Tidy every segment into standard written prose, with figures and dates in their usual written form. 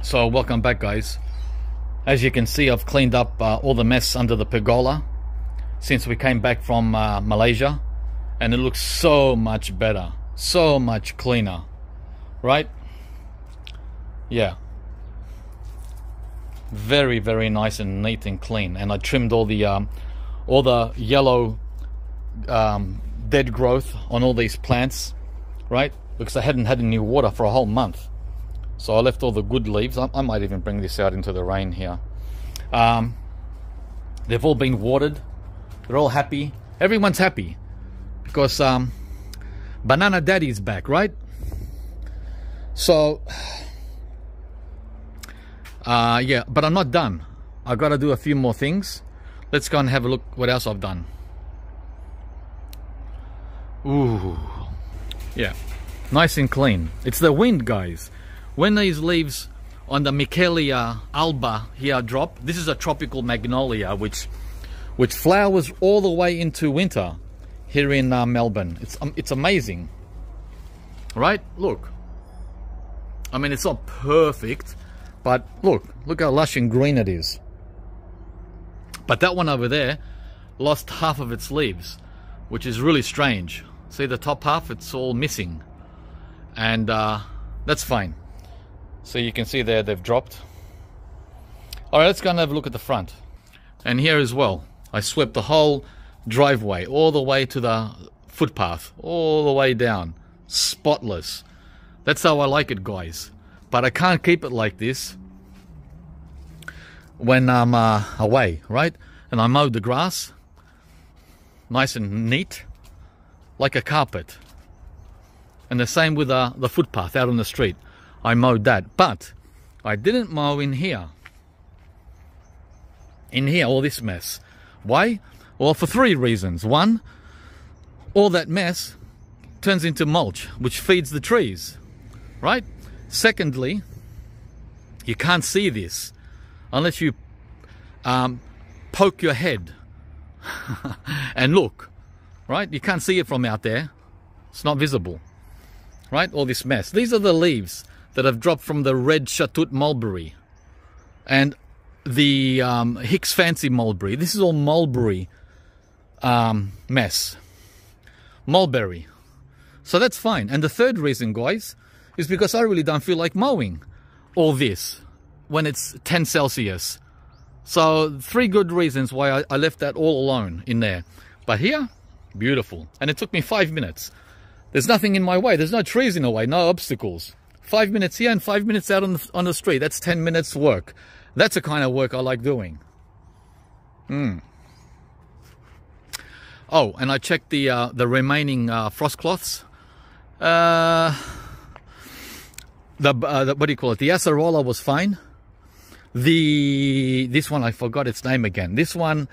So welcome back, guys. As you can see, I've cleaned up all the mess under the pergola since we came back from Malaysia, and it looks so much better, so much cleaner, right? Yeah, very, very nice and neat and clean. And I trimmed all the yellow dead growth on all these plants, right? Because I hadn't had any water for a whole month. So I left all the good leaves. I might even bring this out into the rain here. They've all been watered. They're all happy. Everyone's happy because Banana Daddy's back, right? So yeah, but I'm not done. I've got to do a few more things. Let's go and have a look what else I've done. Ooh, yeah, nice and clean. It's the wind, guys. When these leaves on the Michelia alba here drop, this is a tropical magnolia which flowers all the way into winter here in Melbourne. It's amazing, right? Look, I mean, it's not perfect, but look how lush and green it is. But that one over there lost half of its leaves, which is really strange. See the top half, it's all missing, and that's fine. So you can see there they've dropped. All right, let's go and have a look at the front. And here as well, I swept the whole driveway all the way to the footpath, all the way down, spotless. That's how I like it, guys. But I can't keep it like this when I'm away, right? And I mowed the grass nice and neat, like a carpet. And the same with the footpath out on the street. I mowed that, but I didn't mow in here. In here, all this mess. Why? Well, for three reasons. One, all that mess turns into mulch, which feeds the trees, right? Secondly, you can't see this unless you poke your head and look, right? You can't see it from out there. It's not visible, right? All this mess. These are the leaves that have dropped from the red Shatut mulberry and the Hicks fancy mulberry. This is all mulberry mess. Mulberry. So that's fine. And the third reason, guys, is because I really don't feel like mowing all this when it's 10 Celsius. So 3 good reasons why I left that all alone in there. But here, beautiful. And it took me 5 minutes. There's nothing in my way. There's no trees in the way, no obstacles. 5 minutes here and 5 minutes out on the street. That's 10 minutes work. That's the kind of work I like doing. Oh, and I checked the remaining frost cloths. What do you call it? The acerola was fine. This one, I forgot its name again. This one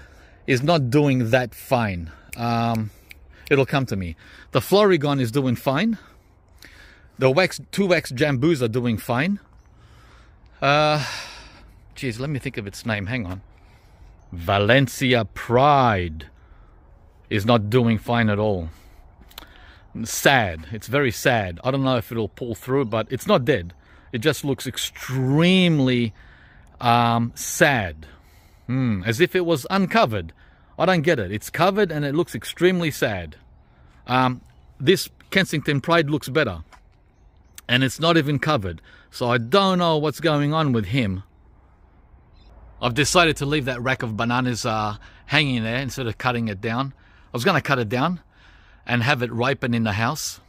is not doing that fine. It'll come to me. The Florigon is doing fine. The 2X Jambus are doing fine. Geez, let me think of its name. Hang on. Valencia Pride is not doing fine at all. Sad. It's very sad. I don't know if it'll pull through, but it's not dead. It just looks extremely sad. As if it was uncovered. I don't get it. It's covered and it looks extremely sad. This Kensington Pride looks better. And it's not even covered. So I don't know what's going on with him. I've decided to leave that rack of bananas hanging there instead of cutting it down. I was going to cut it down and have it ripen in the house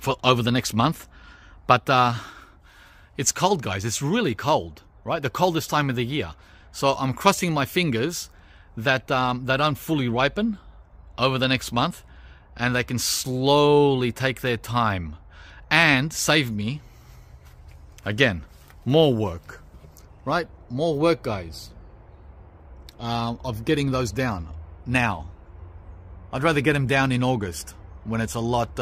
for over the next month. But it's cold, guys. It's really cold, right? The coldest time of the year. So I'm crossing my fingers that they don't fully ripen over the next month and they can slowly take their time and save me, again, more work, right? More work, guys, of getting those down now. I'd rather get them down in August when it's a lot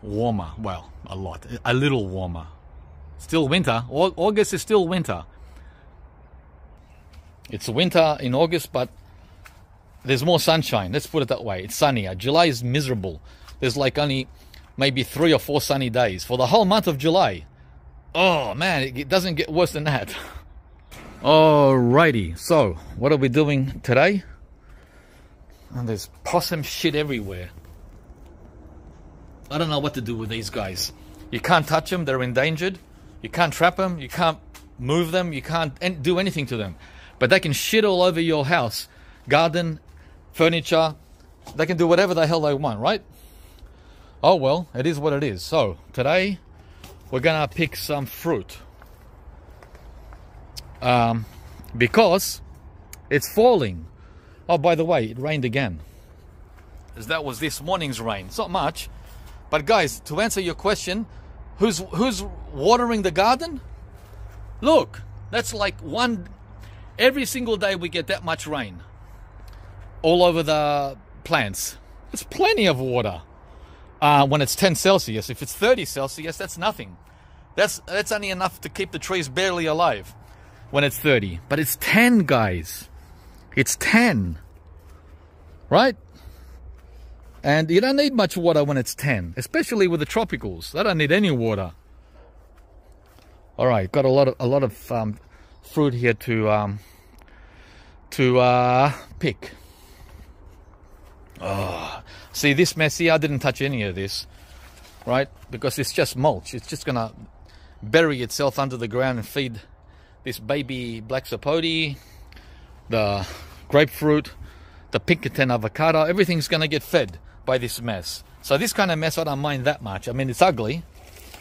warmer. Well, a little warmer. Still winter. August is still winter. It's winter in August, but there's more sunshine. Let's put it that way. It's sunnier. July is miserable. There's like only maybe 3 or 4 sunny days for the whole month of July. Oh man, it doesn't get worse than that. Alrighty, so what are we doing today? And there's possum shit everywhere. I don't know what to do with these guys. You can't touch them, they're endangered. You can't trap them, you can't move them, you can't do anything to them. But they can shit all over your house, garden, furniture. They can do whatever the hell they want, right? Oh well, it is what it is. So today we're gonna pick some fruit. Because it's falling. Oh, by the way, it rained again. As that was this morning's rain. It's not much. But guys, to answer your question, who's watering the garden? Look, that's like every single day we get that much rain. All over the plants. It's plenty of water. When it's 10 Celsius. If it's 30 Celsius, that's nothing. That's only enough to keep the trees barely alive when it's 30. But it's 10, guys. It's 10. Right? And you don't need much water when it's 10. Especially with the tropicals. They don't need any water. Alright, got a lot of fruit here to pick. Oh, see this mess here? I didn't touch any of this. Right? Because it's just mulch. It's just gonna bury itself under the ground and feed this baby black sapote, the grapefruit, the Pinkerton avocado. Everything's gonna get fed by this mess. So this kind of mess I don't mind that much. I mean, it's ugly,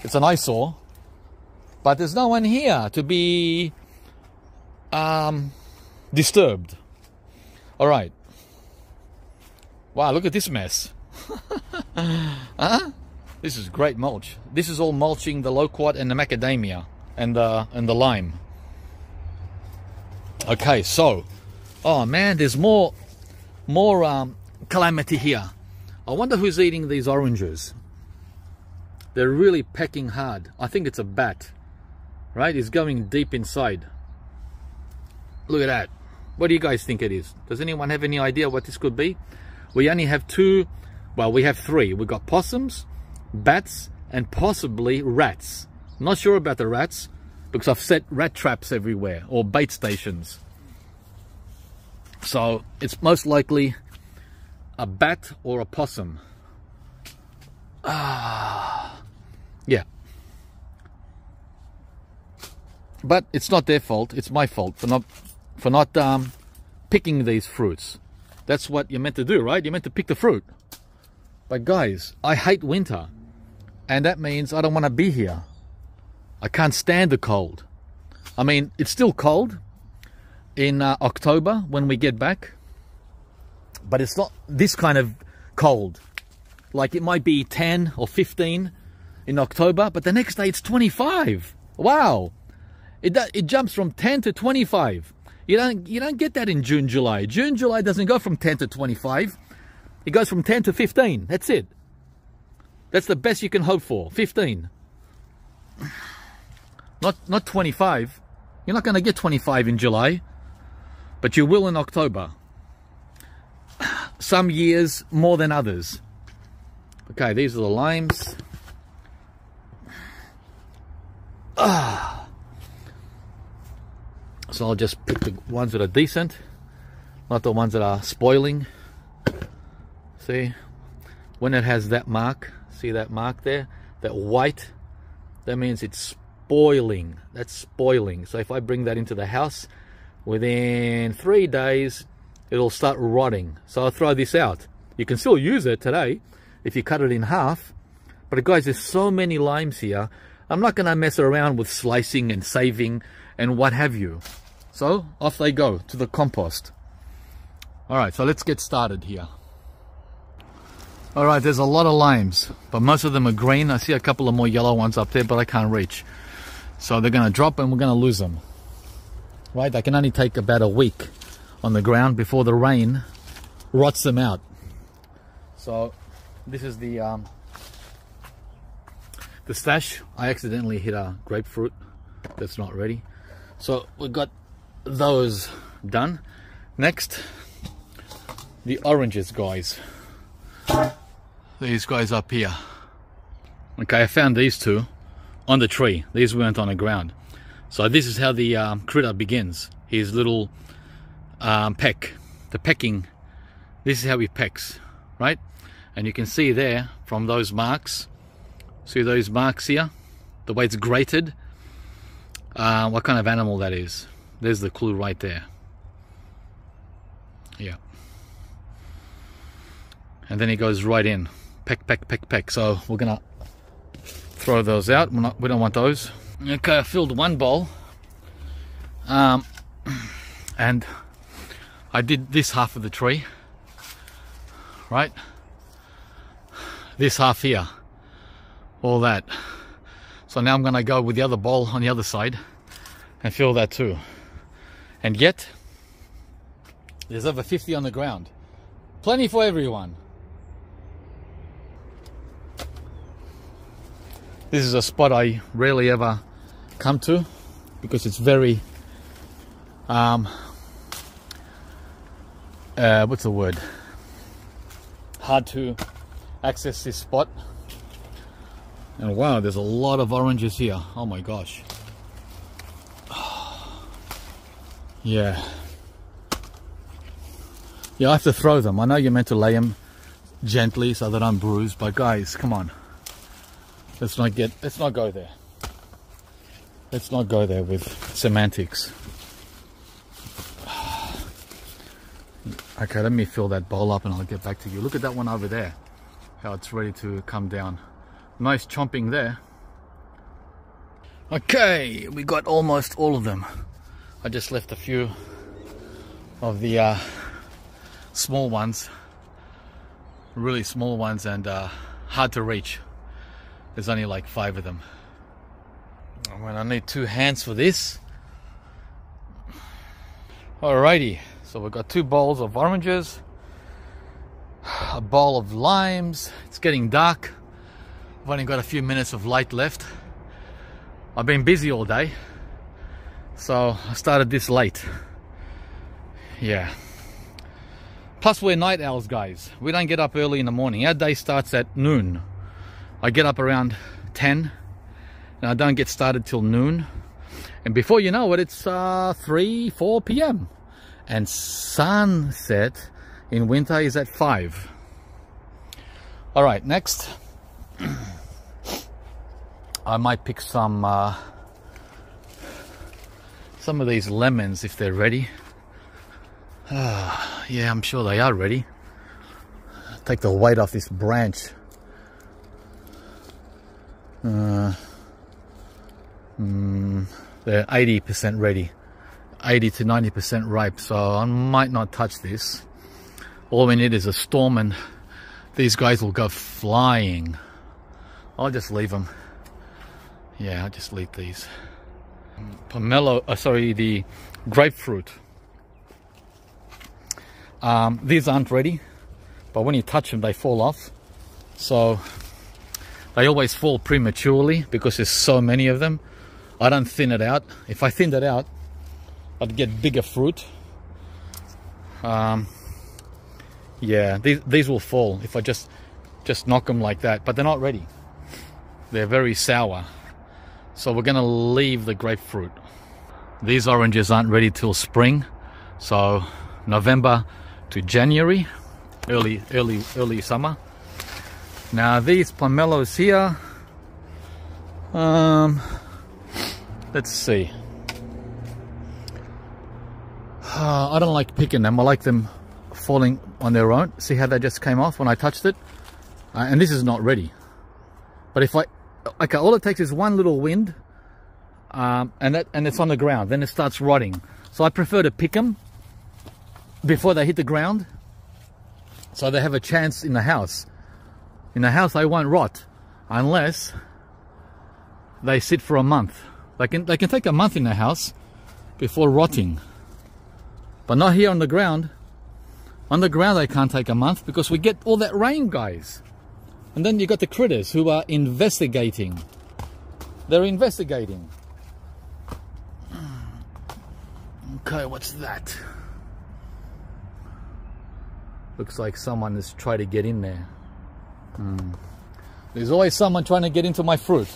it's an eyesore, but there's no one here to be disturbed. All right. Wow, look at this mess. Huh? This is great mulch. This is all mulching the loquat and the macadamia and the lime. Okay, so, oh man, there's more calamity here. I wonder who's eating these oranges. They're really pecking hard. I think it's a bat, right? It's going deep inside. Look at that. What do you guys think it is? Does anyone have any idea what this could be? We only have two, well, we have three. We've got possums, bats, and possibly rats. Not sure about the rats, because I've set rat traps everywhere, or bait stations. So, it's most likely a bat or a possum. Yeah. But it's not their fault, it's my fault for not picking these fruits. That's what you're meant to do, right? You're meant to pick the fruit. But guys, I hate winter. And that means I don't want to be here. I can't stand the cold. I mean, it's still cold in October when we get back. But it's not this kind of cold. Like it might be 10 or 15 in October, but the next day it's 25. Wow. It jumps from 10 to 25. You don't get that in June, July. June, July doesn't go from 10 to 25. It goes from 10 to 15. That's it. That's the best you can hope for. 15. Not 25. You're not going to get 25 in July, but you will in October. Some years more than others. Okay, these are the limes. So I'll just pick the ones that are decent, not the ones that are spoiling. See, when it has that mark, see that mark there, that white, that means it's spoiling. That's spoiling. So if I bring that into the house, within 3 days, it'll start rotting. So I'll throw this out. You can still use it today if you cut it in half. But guys, there's so many limes here. I'm not going to mess around with slicing and saving and what have you. So off they go to the compost. Alright, so let's get started here. Alright, there's a lot of limes, but most of them are green. I see a couple of more yellow ones up there, but I can't reach. So they're going to drop and we're going to lose them. Right, they can only take about a week on the ground before the rain rots them out. So this is the stash. I accidentally hit a grapefruit that's not ready. So we've got those done. Next, the oranges, guys. These guys up here. Okay, I found these two. on the tree. These weren't on the ground. So this is how the critter begins. His little peck, the pecking. This is how he pecks, right? And you can see there from those marks. See those marks here? The way it's grated. What kind of animal that is. There's the clue right there. Yeah. And then he goes right in. Peck, peck, peck, peck. So we're gonna throw those out. We don't want those. Okay, I filled one bowl. And I did this half of the tree. Right? This half here. All that. So now I'm gonna go with the other bowl on the other side and fill that too. And yet, there's over 50 on the ground. Plenty for everyone. This is a spot I rarely ever come to because it's very, what's the word? Hard to access this spot. And wow, there's a lot of oranges here. Oh my gosh. Yeah. Yeah, I have to throw them. I know you're meant to lay them gently so that I'm bruised, but guys, come on. Let's not go there. Let's not go there with semantics. Okay, let me fill that bowl up and I'll get back to you. Look at that one over there. How it's ready to come down. Nice chomping there. Okay, we got almost all of them. I just left a few of the small ones. Really small ones and hard to reach. There's only like 5 of them. I need 2 hands for this. Alrighty, so we've got 2 bowls of oranges, a bowl of limes. It's getting dark. I've only got a few minutes of light left. I've been busy all day, so I started this late. Yeah. Plus we're night owls, guys. We don't get up early in the morning. Our day starts at noon. I get up around 10 and I don't get started till noon. And before you know it, it's 4 p.m. And sunset in winter is at 5. All right, next. I might pick some of these lemons if they're ready. Yeah, I'm sure they are ready. Take the weight off this branch. They're 80% ready, 80 to 90% ripe, so I might not touch this. All we need is a storm and these guys will go flying. I'll just leave them. Yeah, I'll just leave these. The grapefruit. These aren't ready, but when you touch them they fall off. So they always fall prematurely because there's so many of them. I don't thin it out. If I thinned it out, I'd get bigger fruit. Yeah, these will fall if I just knock them like that, but they're not ready. They're very sour. So we're gonna leave the grapefruit. These oranges aren't ready till spring. So November to January, early summer. Now these pomelos here, let's see. I don't like picking them. I like them falling on their own. See how they just came off when I touched it? And this is not ready. But if okay, all it takes is one little wind, and it's on the ground. Then it starts rotting. So I prefer to pick them before they hit the ground, so they have a chance in the house. In the house, they won't rot unless they sit for a month. They can take a month in the house before rotting, but not here on the ground. On the ground, they can't take a month because we get all that rain, guys. And then you got the critters who are investigating. They're investigating. Okay, what's that? Looks like someone has tried to get in there. There's always someone trying to get into my fruit.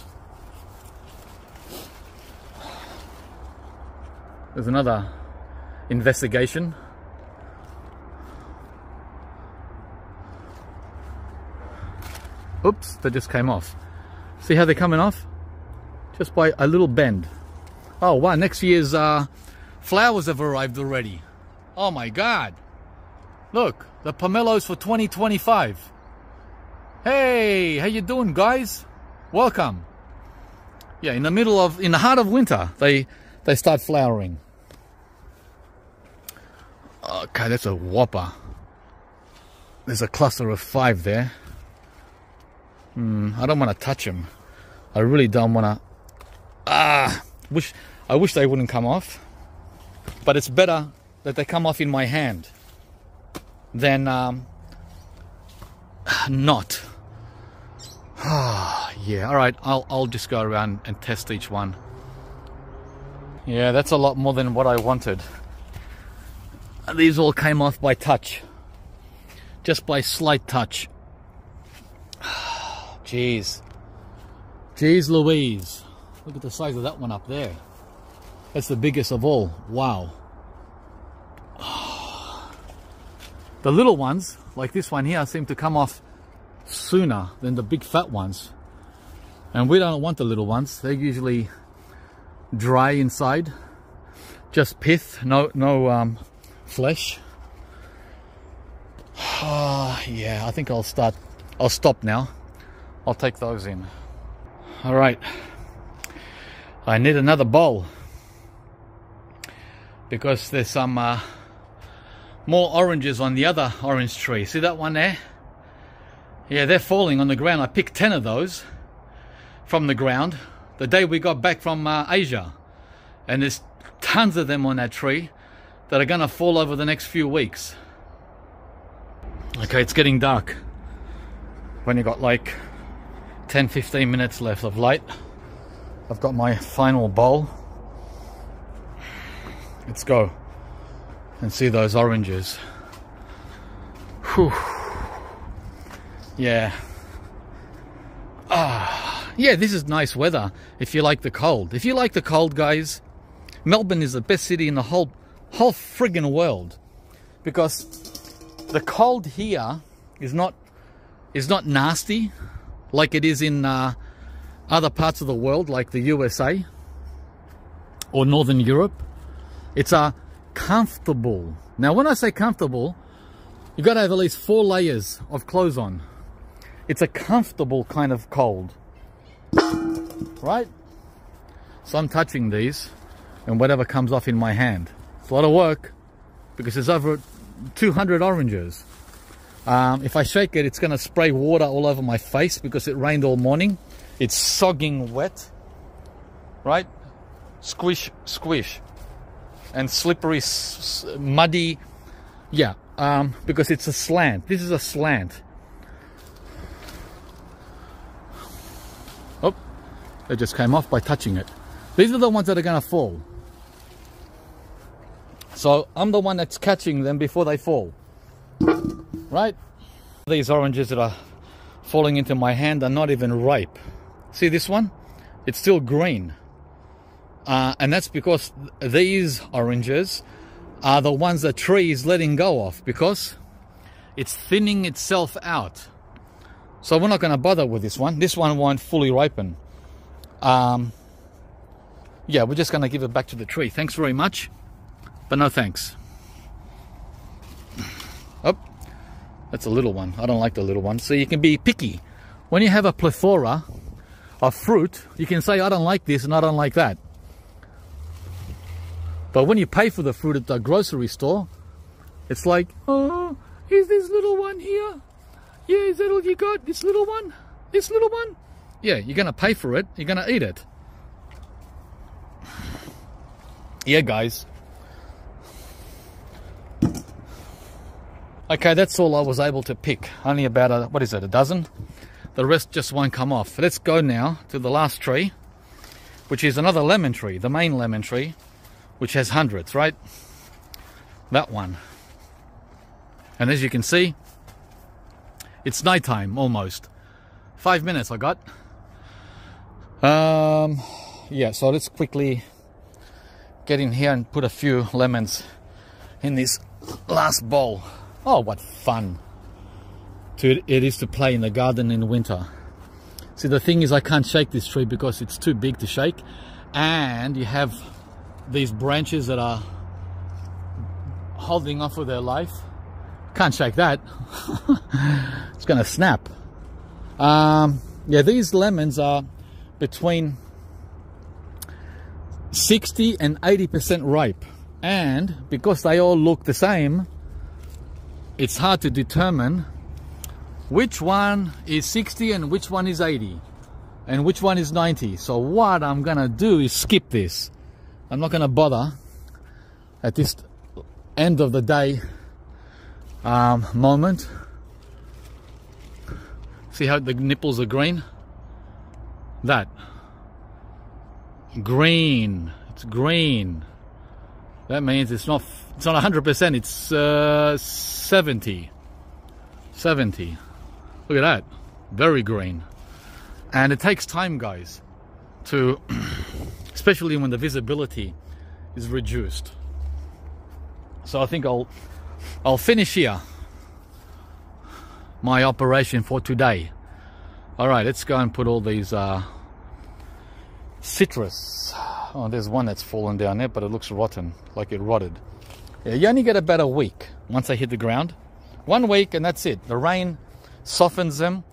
There's another investigation. Oops, that just came off. See how they're coming off? Just by a little bend. Oh wow, next year's flowers have arrived already. Oh my God. Look, the pomelos for 2025. Hey, how you doing, guys? welcome. Yeah, in the heart of winter, they start flowering. Okay, that's a whopper. There's a cluster of 5 there. I don't want to touch them. I really don't want to. I wish they wouldn't come off. But it's better that they come off in my hand than not. Yeah, all right. I'll just go around and test each one. Yeah, that's a lot more than what I wanted. These all came off by touch, just by slight touch. Jeez, Louise! Look at the size of that one up there. That's the biggest of all. Wow. The little ones, like this one here, seem to come off sooner than the big fat ones. And we don't want the little ones. They're usually dry inside, just pith, no flesh. Yeah, I think I'll stop now. I'll take those in. All right, I need another bowl because there's some more oranges on the other orange tree. See that one there? Yeah, they're falling on the ground. I picked 10 of those from the ground the day we got back from Asia, and there's tons of them on that tree that are gonna fall over the next few weeks. Okay, it's getting dark. When you got like 10-15 minutes left of light, I've got my final bowl. Let's go and see those oranges. Whew. Yeah. Yeah, this is nice weather if you like the cold. If you like the cold, guys, Melbourne is the best city in the whole friggin' world, because the cold here is not nasty like it is in other parts of the world, like the USA or Northern Europe. It's comfortable. Now, when I say comfortable, you got to have at least 4 layers of clothes on. It's a comfortable kind of cold, right? So I'm touching these, and whatever comes off in my hand. It's a lot of work because there's over 200 oranges. If I shake it, it's going to spray water all over my face because it rained all morning. It's sogging wet, right? Squish, squish. And slippery, muddy. Yeah, because it's a slant. This is a slant. Oh, it just came off by touching it. These are the ones that are going to fall. So I'm the one that's catching them before they fall. Right? These oranges that are falling into my hand are not even ripe. See this one? It's still green. And that's because these oranges are the ones the tree is letting go of, because it's thinning itself out. So we're not going to bother with this one. This one won't fully ripen. Yeah, we're just going to give it back to the tree. Thanks very much, but no thanks. Oh, that's a little one. I don't like the little one. So you can be picky. When you have a plethora of fruit, you can say, I don't like this and I don't like that. But when you pay for the fruit at the grocery store, it's like, oh, is this little one here? Yeah, is that all you got? This little one? This little one? Yeah, you're going to pay for it. You're going to eat it. Yeah, guys. Okay, that's all I was able to pick. Only about, what is it, a dozen? The rest just won't come off. Let's go now to the last tree, which is another lemon tree, the main lemon tree, which has hundreds, right? That one. And as you can see, it's nighttime almost. 5 minutes I got. Yeah, so let's quickly get in here and put a few lemons in this last bowl. Oh, what fun it is to play in the garden in winter. See, the thing is, I can't shake this tree because it's too big to shake, and you have these branches that are holding off with their life. Can't shake that. It's gonna snap. Yeah, these lemons are between 60 and 80% ripe, and because they all look the same, it's hard to determine which one is 60 and which one is 80 and which one is 90. So what I'm gonna do is skip this. I'm not gonna bother at this end of the day moment. See how the nipples are green? That green, it's green. That means it's not 100%, it's 70. Look at that, very green. And it takes time, guys, to especially when the visibility is reduced. So I think I'll finish here my operation for today. All right, let's go and put all these citrus. Oh, there's one that's fallen down there, but it looks rotten, like it rotted. Yeah, you only get about a week once they hit the ground. 1 week and that's it. The rain softens them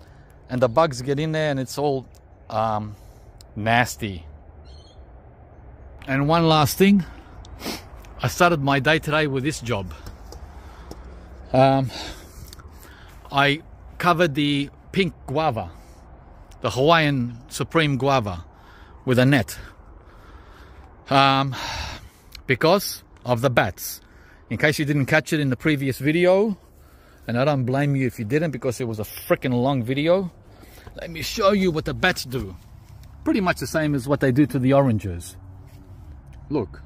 and the bugs get in there and it's all nasty. And one last thing, I started my day today with this job. I covered the pink guava, the Hawaiian Supreme guava, with a net because of the bats. In case you didn't catch it in the previous video, and I don't blame you if you didn't because it was a freaking long video, let me show you what the bats do. Pretty much the same as what they do to the oranges. Look.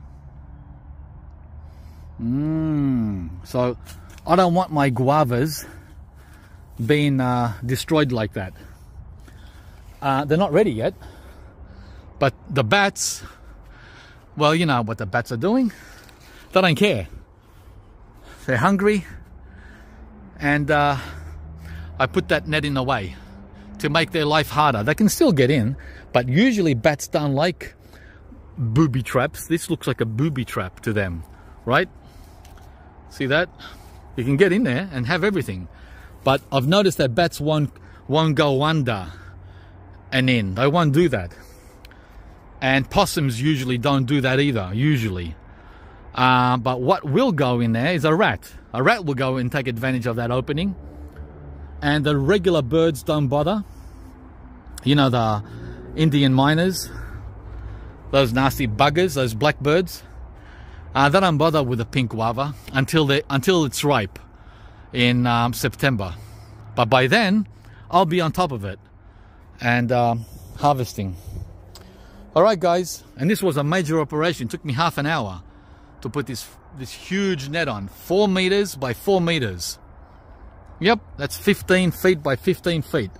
So I don't want my guavas being destroyed like that. They're not ready yet, but the bats, well, you know what the bats are doing. They don't care. They're hungry, and I put that net in the way to make their life harder. They can still get in, but usually bats don't like booby traps. This looks like a booby trap to them, right? See that? You can get in there and have everything, but I've noticed that bats won't go under and in. They won't do that. And possums usually don't do that either, usually. But what will go in there is a rat. A rat will go and take advantage of that opening. And the regular birds don't bother. You know, the Indian miners, those nasty buggers, those blackbirds. They don't bother with the pink guava until it's ripe in September. But by then, I'll be on top of it and harvesting. All right, guys, and this was a major operation. It took me half an hour to put this huge net on, 4 meters by 4 meters. Yep, that's 15 feet by 15 feet.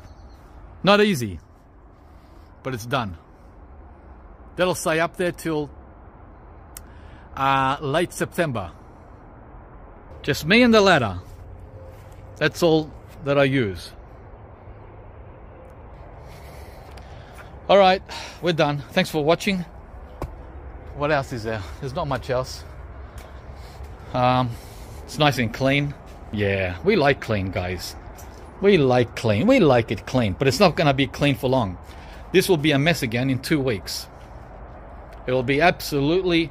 Not easy, but it's done. That'll stay up there till late September. Just me and the ladder. That's all that I use. All right, we're done. Thanks for watching. What else is there? There's not much else. It's nice and clean. Yeah, we like clean, guys. We like clean. We like it clean, but it's not going to be clean for long. This will be a mess again in 2 weeks. It will be absolutely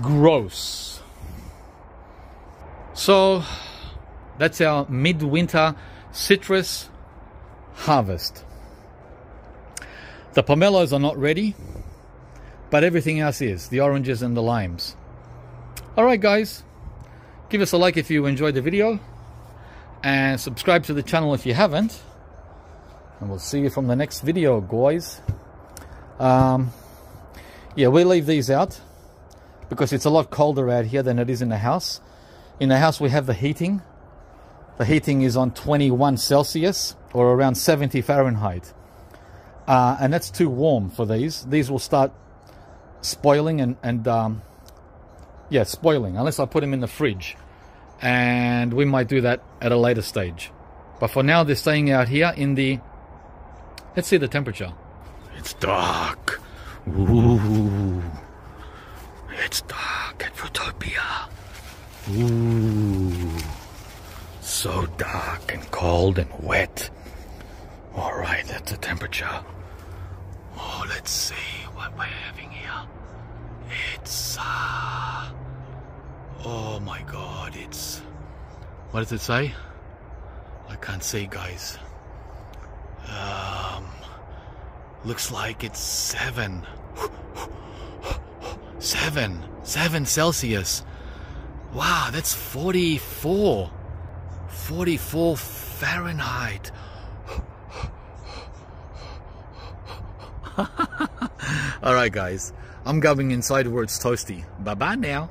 gross. So that's our midwinter citrus harvest. The pomelos are not ready, but everything else is, the oranges and the limes. All right, guys, give us a like if you enjoyed the video, and subscribe to the channel if you haven't, and we'll see you from the next video, guys. Yeah, we leave these out because it's a lot colder out here than it is in the house. In the house we have the heating. The heating is on 21 Celsius or around 70 Fahrenheit. And that's too warm for these. These will start spoiling yeah, spoiling, unless I put them in the fridge. And we might do that at a later stage. But for now, they're staying out here in the... Let's see the temperature. It's dark. Ooh. It's dark at Fruitopia. Ooh. So dark and cold and wet. Alright, that's the temperature. Oh, let's see what we're having here. It's... oh my god, it's... What does it say? I can't see, guys. Looks like it's 7 Celsius. Wow, that's 44 Fahrenheit. Alright guys, I'm going inside where it's toasty. Bye bye now.